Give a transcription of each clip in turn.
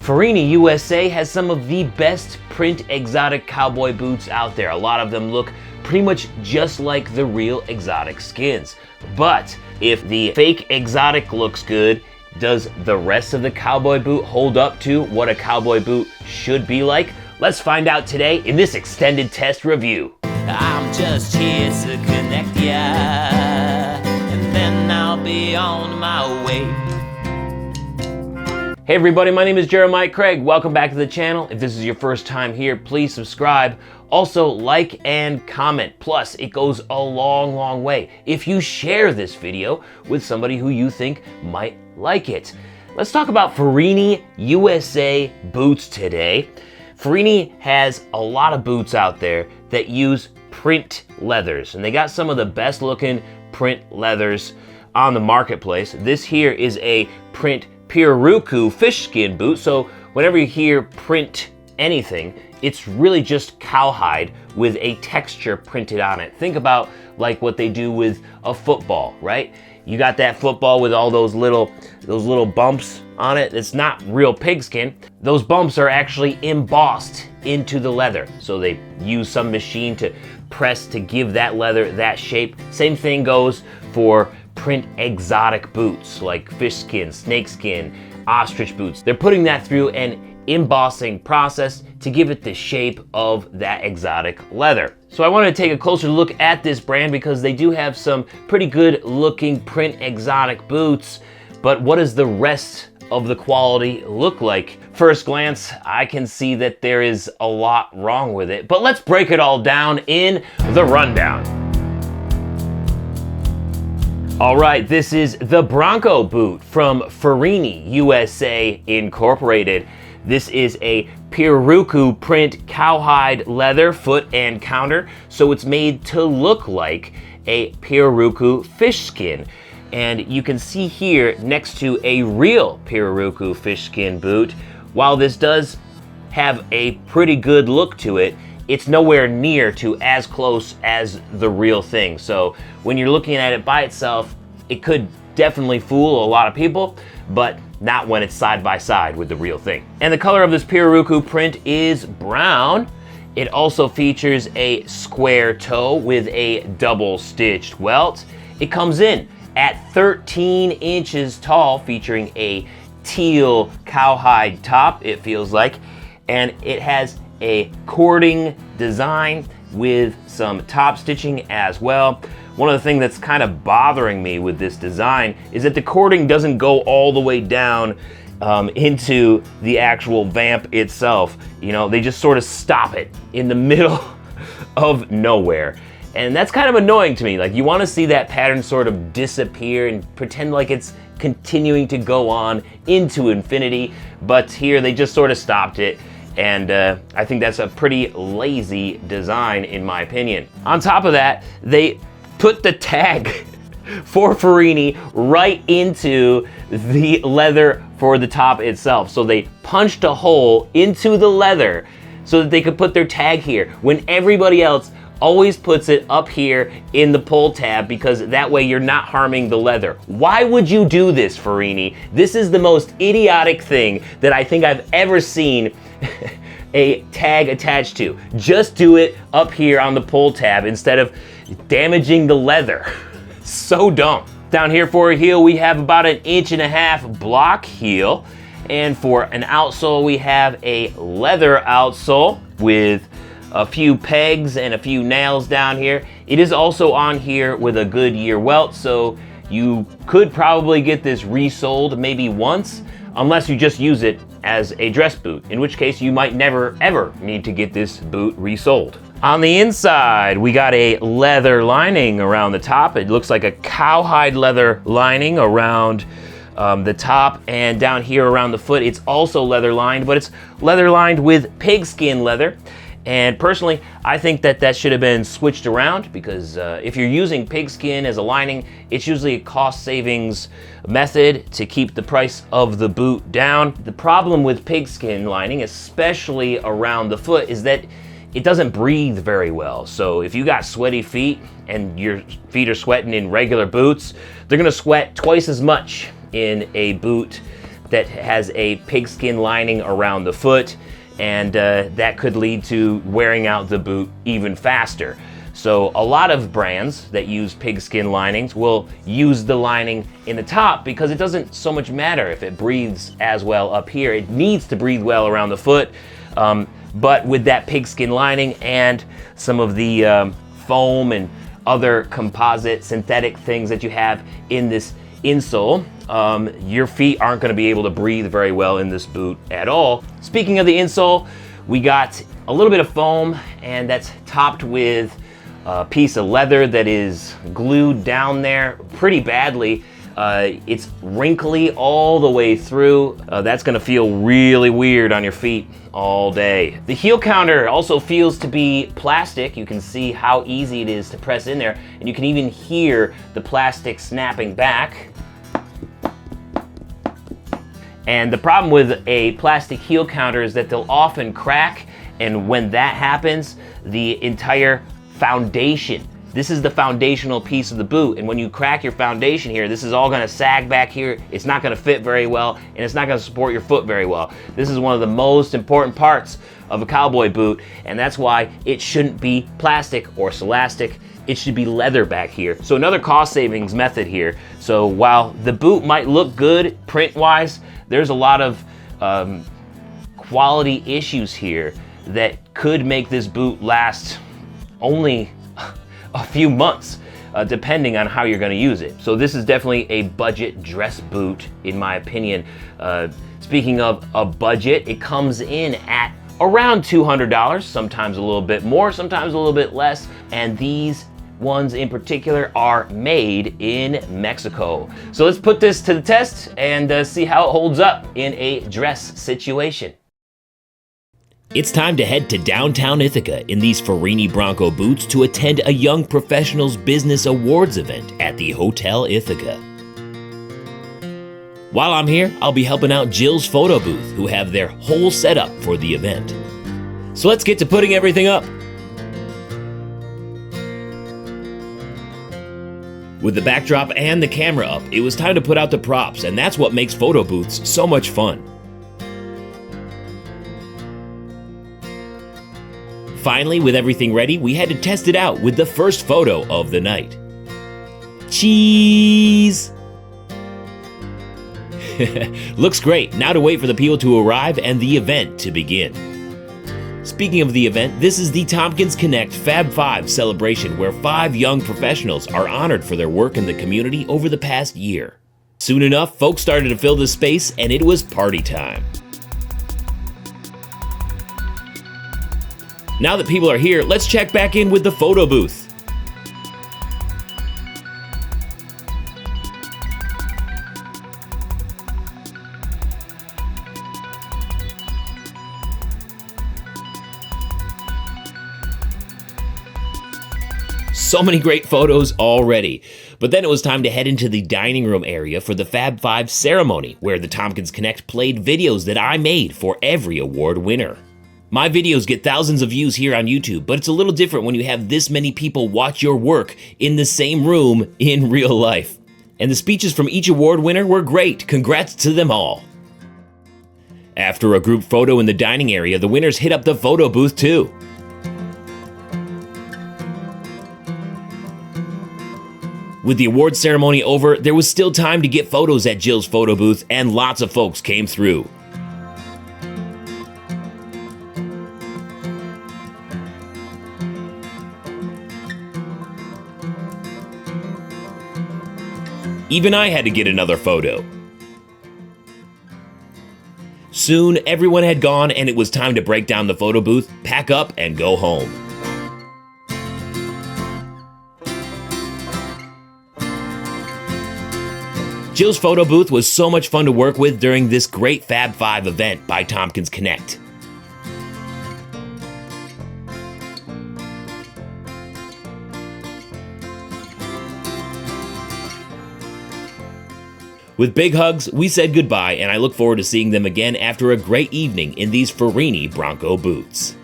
Ferrini USA has some of the best print exotic cowboy boots out there. A lot of them look pretty much just like the real exotic skins. But if the fake exotic looks good, does the rest of the cowboy boot hold up to what a cowboy boot should be like? Let's find out today in this extended test review. I'm just here to connect ya, and then I'll be on my way. Hey everybody, my name is Jeremiah Craig. Welcome back to the channel. If this is your first time here, please subscribe. Also, like and comment. Plus, it goes a long way if you share this video with somebody who you think might like it. Let's talk about Ferrini USA boots today. Ferrini has a lot of boots out there that use print leathers, and they got some of the best looking print leathers on the marketplace. This here is a print Pirarucu fish skin boot, so whenever you hear print anything, it's really just cowhide with a texture printed on it. Think about like what they do with a football, right? You got that football with all those little bumps on it. It's not real pigskin. Those bumps are actually embossed into the leather. So they use some machine to press to give that leather that shape. Same thing goes for print exotic boots like fish skin, snake skin, ostrich boots. They're putting that through an embossing process to give it the shape of that exotic leather. So I wanted to take a closer look at this brand because they do have some pretty good looking print exotic boots, but what does the rest of the quality look like? First glance, I can see that there is a lot wrong with it, but let's break it all down in the rundown. All right, this is the Bronco boot from Ferrini USA Incorporated. This is a Pirarucu print cowhide leather foot and counter, so it's made to look like a Pirarucu fish skin. And you can see here next to a real Pirarucu fish skin boot, while this does have a pretty good look to it, it's nowhere near to as close as the real thing. So when you're looking at it by itself, it could definitely fool a lot of people, but not when it's side by side with the real thing. And the color of this Pirarucu print is brown. It also features a square toe with a double stitched welt. It comes in at 13 inches tall, featuring a teal cowhide top, it feels like, and it has a cording design with some top stitching as well. One of the things that's kind of bothering me with this design is that the cording doesn't go all the way down into the actual vamp itself. You know, they just sort of stop it in the middle of nowhere. And that's kind of annoying to me. Like, you want to see that pattern sort of disappear and pretend like it's continuing to go on into infinity, but here they just sort of stopped it. And I think that's a pretty lazy design in my opinion. On top of that, they put the tag for Ferrini right into the leather for the top itself. So they punched a hole into the leather so that they could put their tag here, when everybody else always puts it up here in the pull tab, because that way you're not harming the leather. Why would you do this, Ferrini? This is the most idiotic thing that I think I've ever seen a tag attached to. Just do it up here on the pull tab instead of damaging the leather. So dumb. Down here for a heel, we have about 1.5 inch block heel. And for an outsole, we have a leather outsole with a few pegs and a few nails down here. It is also on here with a Goodyear welt, so you could probably get this resold maybe once, unless you just use it as a dress boot, in which case you might never ever need to get this boot resold. On the inside, we got a leather lining around the top. It looks like a cowhide leather lining around the top, and down here around the foot, it's also leather lined, but it's leather lined with pigskin leather. And personally, I think that that should have been switched around, because if you're using pigskin as a lining, it's usually a cost savings method to keep the price of the boot down. The problem with pigskin lining, especially around the foot, is that it doesn't breathe very well. So if you got sweaty feet and your feet are sweating in regular boots, they're gonna sweat twice as much in a boot that has a pigskin lining around the foot, and that could lead to wearing out the boot even faster. So a lot of brands that use pigskin linings will use the lining in the top because it doesn't so much matter if it breathes as well up here. It needs to breathe well around the foot, but with that pigskin lining and some of the foam and other composite synthetic things that you have in this insole, your feet aren't going to be able to breathe very well in this boot at all. Speaking of the insole, we got a little bit of foam, and that's topped with a piece of leather that is glued down there pretty badly. It's wrinkly all the way through. That's gonna feel really weird on your feet all day. The heel counter also feels to be plastic. You can see how easy it is to press in there, and you can even hear the plastic snapping back. And the problem with a plastic heel counter is that they'll often crack, and when that happens, the entire foundation, this is the foundational piece of the boot, and when you crack your foundation here, this is all going to sag back here. It's not going to fit very well, and it's not going to support your foot very well. This is one of the most important parts of a cowboy boot, and that's why it shouldn't be plastic or celastic. It should be leather back here. So another cost savings method here. So while the boot might look good print wise, there's a lot of quality issues here that could make this boot last only a few months, depending on how you're going to use it. So this is definitely a budget dress boot, in my opinion. Speaking of a budget, it comes in at around $200, sometimes a little bit more, sometimes a little bit less, and these ones in particular are made in Mexico. So let's put this to the test and see how it holds up in a dress situation. It's time to head to downtown Ithaca in these Ferrini Bronco boots to attend a Young Professionals Business Awards event at the Hotel Ithaca. While I'm here, I'll be helping out Jill's photo booth, who have their whole setup for the event. So let's get to putting everything up. With the backdrop and the camera up, it was time to put out the props, and that's what makes photo booths so much fun. Finally, with everything ready, we had to test it out with the first photo of the night. Cheese! Looks great. Now to wait for the people to arrive and the event to begin. Speaking of the event, this is the Tompkins Connect Fab 5 celebration, where 5 young professionals are honored for their work in the community over the past year. Soon enough, folks started to fill the space, and it was party time. Now that people are here, let's check back in with the photo booth. So many great photos already. But then it was time to head into the dining room area for the Fab 5 ceremony, where the Tompkins Connect played videos that I made for every award winner. My videos get thousands of views here on YouTube, but it's a little different when you have this many people watch your work in the same room in real life. And the speeches from each award winner were great. Congrats to them all. After a group photo in the dining area, the winners hit up the photo booth too. With the awards ceremony over, there was still time to get photos at Jill's photo booth, and lots of folks came through. Even I had to get another photo. Soon, everyone had gone, and it was time to break down the photo booth, pack up, and go home. Jill's photo booth was so much fun to work with during this great Fab 5 event by Tompkins Connect. With big hugs, we said goodbye, and I look forward to seeing them again after a great evening in these Ferrini Bronco boots.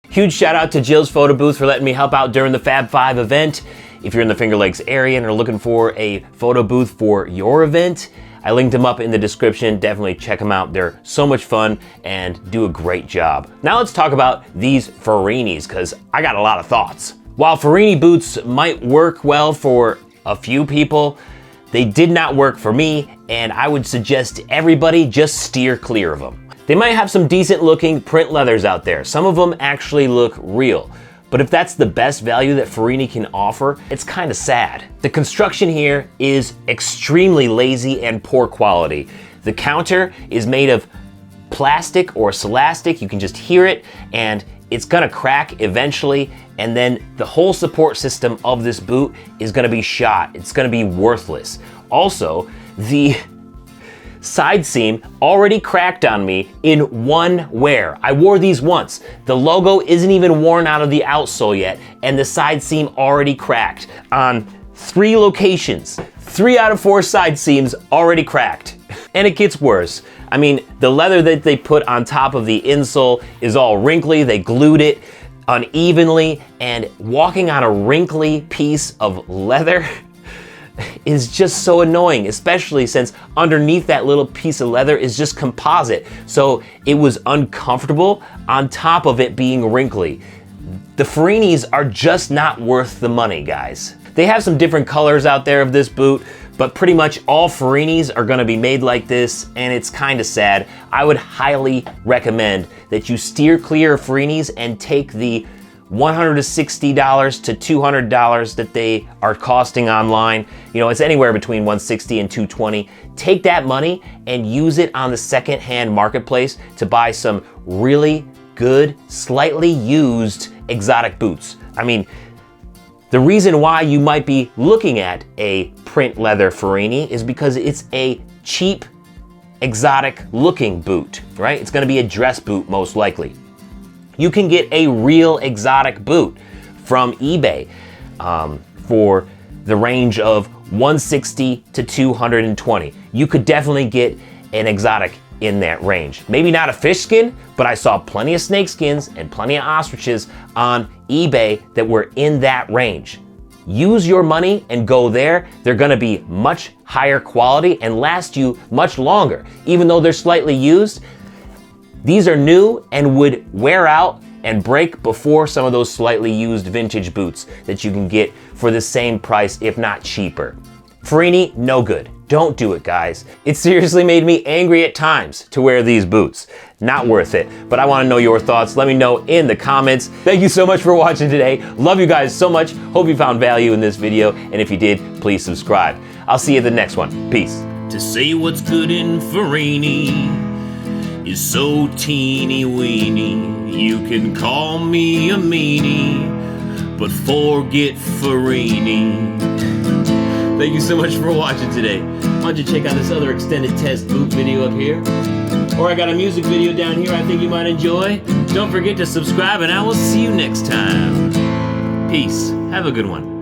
Huge shout out to Jill's photo booth for letting me help out during the Fab 5 event. if you're in the Finger Lakes area and are looking for a photo booth for your event. I linked them up in the description. Definitely check them out. They're so much fun and do a great job. Now let's talk about these Ferrinis, because I got a lot of thoughts. While Ferrini boots might work well for a few people, they did not work for me, and I would suggest to everybody just steer clear of them. They might have some decent looking print leathers out there. Some of them actually look real. But if that's the best value that Ferrini can offer, it's kind of sad. The construction here is extremely lazy and poor quality. The counter is made of plastic or celastic. You can just hear it, and it's gonna crack eventually, and then the whole support system of this boot is gonna be shot. It's gonna be worthless. Also, the side seam already cracked on me in one wear. I wore these once. The logo isn't even worn out of the outsole yet, and the side seam already cracked on 3 locations. 3 out of 4 side seams already cracked. And it gets worse. I mean, the leather that they put on top of the insole is all wrinkly. They glued it unevenly, and walking on a wrinkly piece of leather is just so annoying, especially since underneath that little piece of leather is just composite. So it was uncomfortable on top of it being wrinkly. The Ferrinis are just not worth the money, guys. They have some different colors out there of this boot, but pretty much all Ferrinis are gonna be made like this, and it's kinda sad. I would highly recommend that you steer clear of Ferrinis and take the $160 to $200 that they are costing online. You know, it's anywhere between $160 and $220. Take that money and use it on the secondhand marketplace to buy some really good, slightly used exotic boots. I mean, the reason why you might be looking at a print leather Ferrini is because it's a cheap, exotic looking boot, right? It's gonna be a dress boot most likely. You can get a real exotic boot from eBay for the range of $160 to $220. You could definitely get an exotic in that range. Maybe not a fish skin, but I saw plenty of snake skins and plenty of ostriches on eBay that were in that range. Use your money and go there. They're gonna be much higher quality and last you much longer. Even though they're slightly used, these are new and would wear out and break before some of those slightly used vintage boots that you can get for the same price, if not cheaper. Ferrini, no good. Don't do it, guys. It seriously made me angry at times to wear these boots. Not worth it. But I want to know your thoughts. Let me know in the comments. Thank you so much for watching today. Love you guys so much. Hope you found value in this video. And if you did, please subscribe. I'll see you at the next one. Peace. To say what's good in Ferrini is so teeny weeny. You can call me a meanie, but forget Ferrini. Thank you so much for watching today. Why don't you check out this other extended test boot video up here? Or I got a music video down here I think you might enjoy. Don't forget to subscribe, and I will see you next time. Peace. Have a good one.